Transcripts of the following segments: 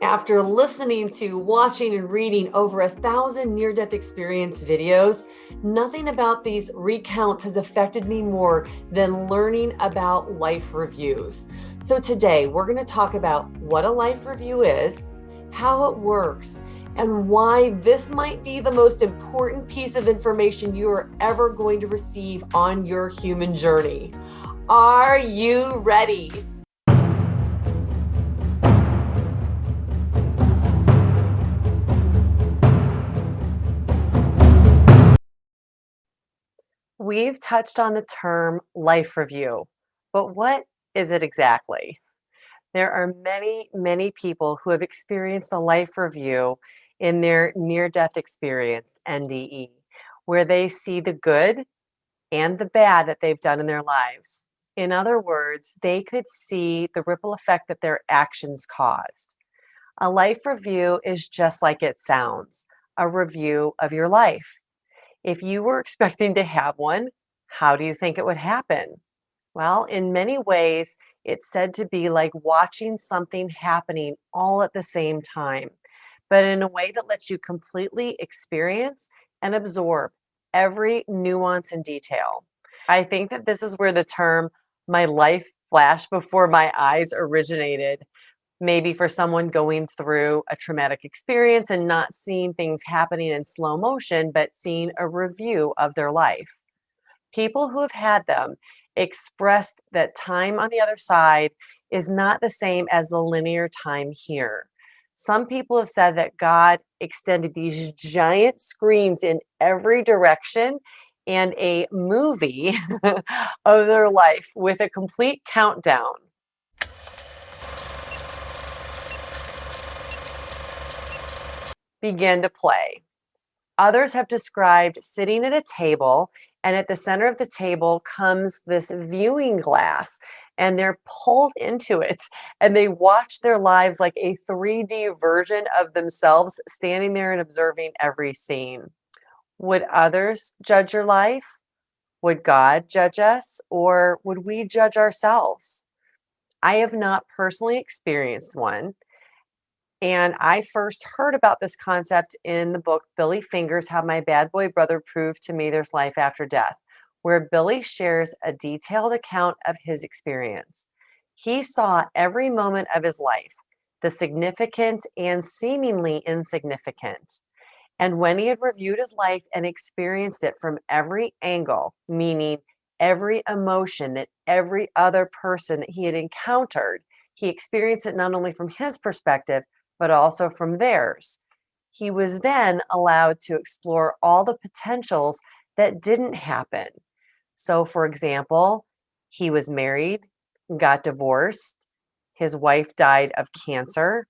After listening to, watching, and reading over 1,000 near-death experience videos, nothing about these recounts has affected me more than learning about life reviews. So today we're going to talk about what a life review is, how it works, and why this might be the most important piece of information you are ever going to receive on your human journey. Are you ready? We've touched on the term life review, but what is it exactly? There are many, many people who have experienced a life review in their near death experience, NDE, where they see the good and the bad that they've done in their lives. In other words, they could see the ripple effect that their actions caused. A life review is just like it sounds, a review of your life. If you were expecting to have one, how do you think it would happen? Well, in many ways, it's said to be like watching something happening all at the same time, but in a way that lets you completely experience and absorb every nuance and detail. I think that this is where the term my life flashed before my eyes originated. Maybe for someone going through a traumatic experience and not seeing things happening in slow motion, but seeing a review of their life. People who have had them expressed that time on the other side is not the same as the linear time here. Some people have said that God extended these giant screens in every direction and a movie of their life with a complete countdown began to play. Others have described sitting at a table, and at the center of the table comes this viewing glass, and they're pulled into it, and they watch their lives like a 3D version of themselves, standing there and observing every scene. Would others judge your life? Would God judge us, or would we judge ourselves? I have not personally experienced one. And I first heard about this concept in the book Billy Fingers How My Bad Boy Brother Proved to Me There's Life After Death, where Billy shares a detailed account of his experience. He saw every moment of his life, the significant and seemingly insignificant. And when he had reviewed his life and experienced it from every angle, meaning every emotion that every other person that he had encountered, he experienced it not only from his perspective, but also from theirs. He was then allowed to explore all the potentials that didn't happen. So, for example, he was married, got divorced, his wife died of cancer,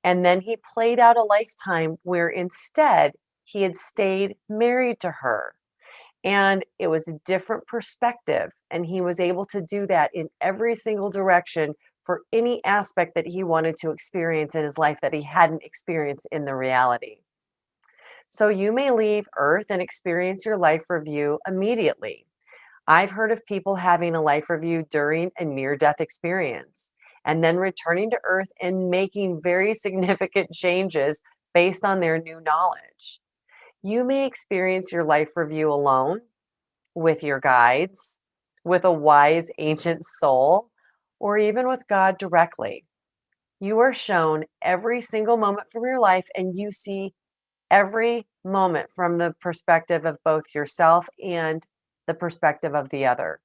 and then he played out a lifetime where instead he had stayed married to her. And it was a different perspective. And he was able to do that in every single direction for any aspect that he wanted to experience in his life that he hadn't experienced in the reality. So you may leave Earth and experience your life review immediately. I've heard of people having a life review during a near death experience and then returning to Earth and making very significant changes based on their new knowledge. You may experience your life review alone, with your guides, with a wise ancient soul, or even with God directly. You are shown every single moment from your life, and you see every moment from the perspective of both yourself and the perspective of the other.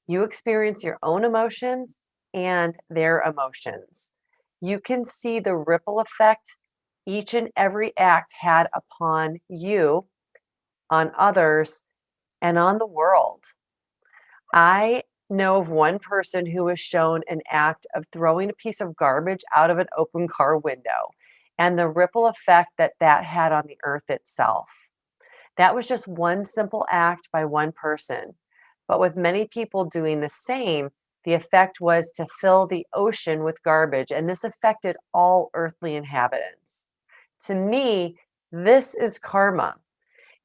You experience your own emotions and their emotions. You can see the ripple effect each and every act had upon you, on others, and on the world. I know of one person who was shown an act of throwing a piece of garbage out of an open car window and the ripple effect that that had on the earth itself. That was just one simple act by one person. But with many people doing the same, the effect was to fill the ocean with garbage, and this affected all earthly inhabitants. To me, this is karma.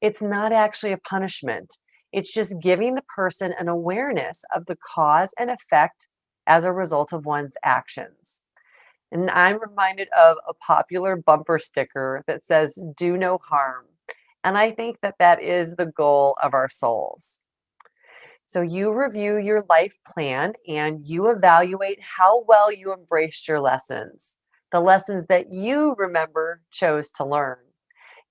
It's not actually a punishment. It's just giving the person an awareness of the cause and effect as a result of one's actions. And I'm reminded of a popular bumper sticker that says, "Do no harm." And I think that that is the goal of our souls. So you review your life plan and you evaluate how well you embraced your lessons, the lessons that you remember chose to learn.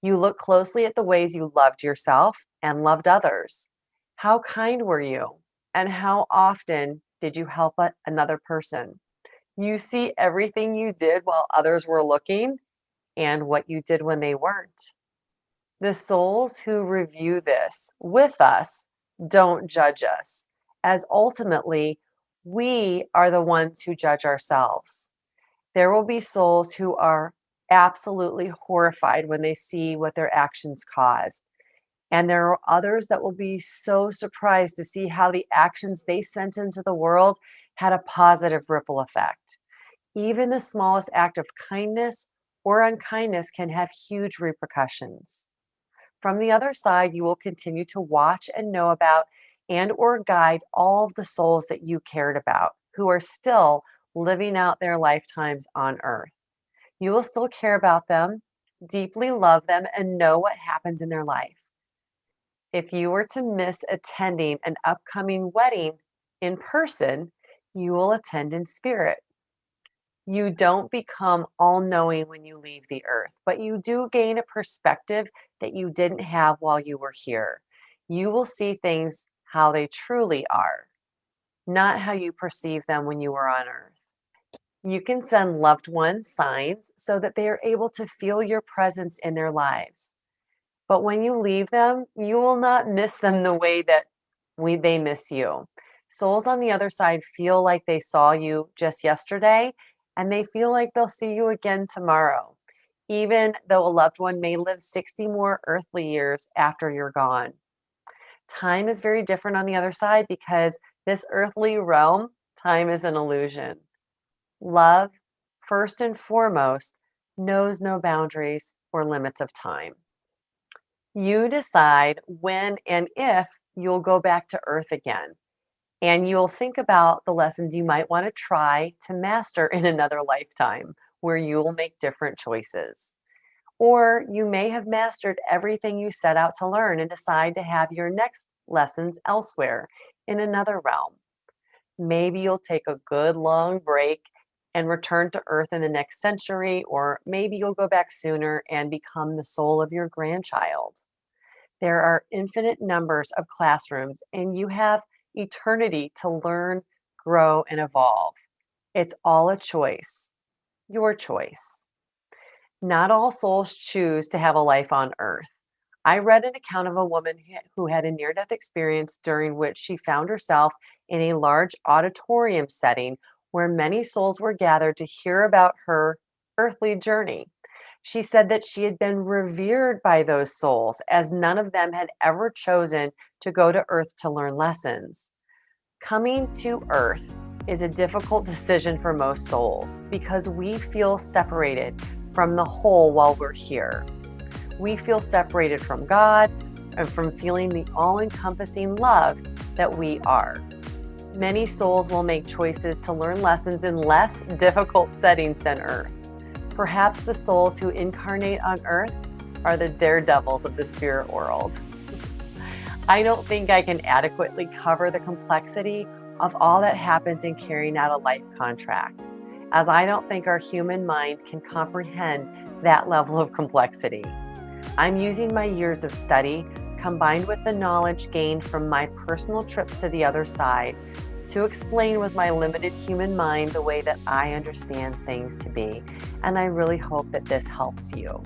You look closely at the ways you loved yourself and loved others. How kind were you? And how often did you help another person? You see everything you did while others were looking and what you did when they weren't. The souls who review this with us don't judge us, as ultimately we are the ones who judge ourselves. There will be souls who are absolutely horrified when they see what their actions caused. And there are others that will be so surprised to see how the actions they sent into the world had a positive ripple effect. Even the smallest act of kindness or unkindness can have huge repercussions. From the other side, you will continue to watch and know about and or guide all of the souls that you cared about who are still living out their lifetimes on earth. You will still care about them, deeply love them, and know what happens in their life. If you were to miss attending an upcoming wedding in person, you will attend in spirit. You don't become all knowing when you leave the earth, but you do gain a perspective that you didn't have while you were here. You will see things how they truly are, not how you perceive them when you were on earth. You can send loved ones signs so that they are able to feel your presence in their lives. But when you leave them, you will not miss them the way that they miss you. Souls on the other side feel like they saw you just yesterday, and they feel like they'll see you again tomorrow, even though a loved one may live 60 more earthly years after you're gone. Time is very different on the other side because this earthly realm, time is an illusion. Love, first and foremost, knows no boundaries or limits of time. You decide when and if you'll go back to earth again. And you'll think about the lessons you might want to try to master in another lifetime where you will make different choices. Or you may have mastered everything you set out to learn and decide to have your next lessons elsewhere in another realm. Maybe you'll take a good long break and return to earth in the next century, or maybe you'll go back sooner and become the soul of your grandchild. There are infinite numbers of classrooms, and you have eternity to learn, grow, and evolve. It's all a choice, your choice. Not all souls choose to have a life on earth. I read an account of a woman who had a near death experience during which she found herself in a large auditorium setting where many souls were gathered to hear about her earthly journey. She said that she had been revered by those souls as none of them had ever chosen to go to earth to learn lessons. Coming to earth is a difficult decision for most souls because we feel separated from the whole while we're here. We feel separated from God and from feeling the all-encompassing love that we are. Many souls will make choices to learn lessons in less difficult settings than earth. Perhaps the souls who incarnate on earth are the daredevils of the spirit world. I don't think I can adequately cover the complexity of all that happens in carrying out a life contract, as I don't think our human mind can comprehend that level of complexity. I'm using my years of study, combined with the knowledge gained from my personal trips to the other side, to explain with my limited human mind the way that I understand things to be. And I really hope that this helps you.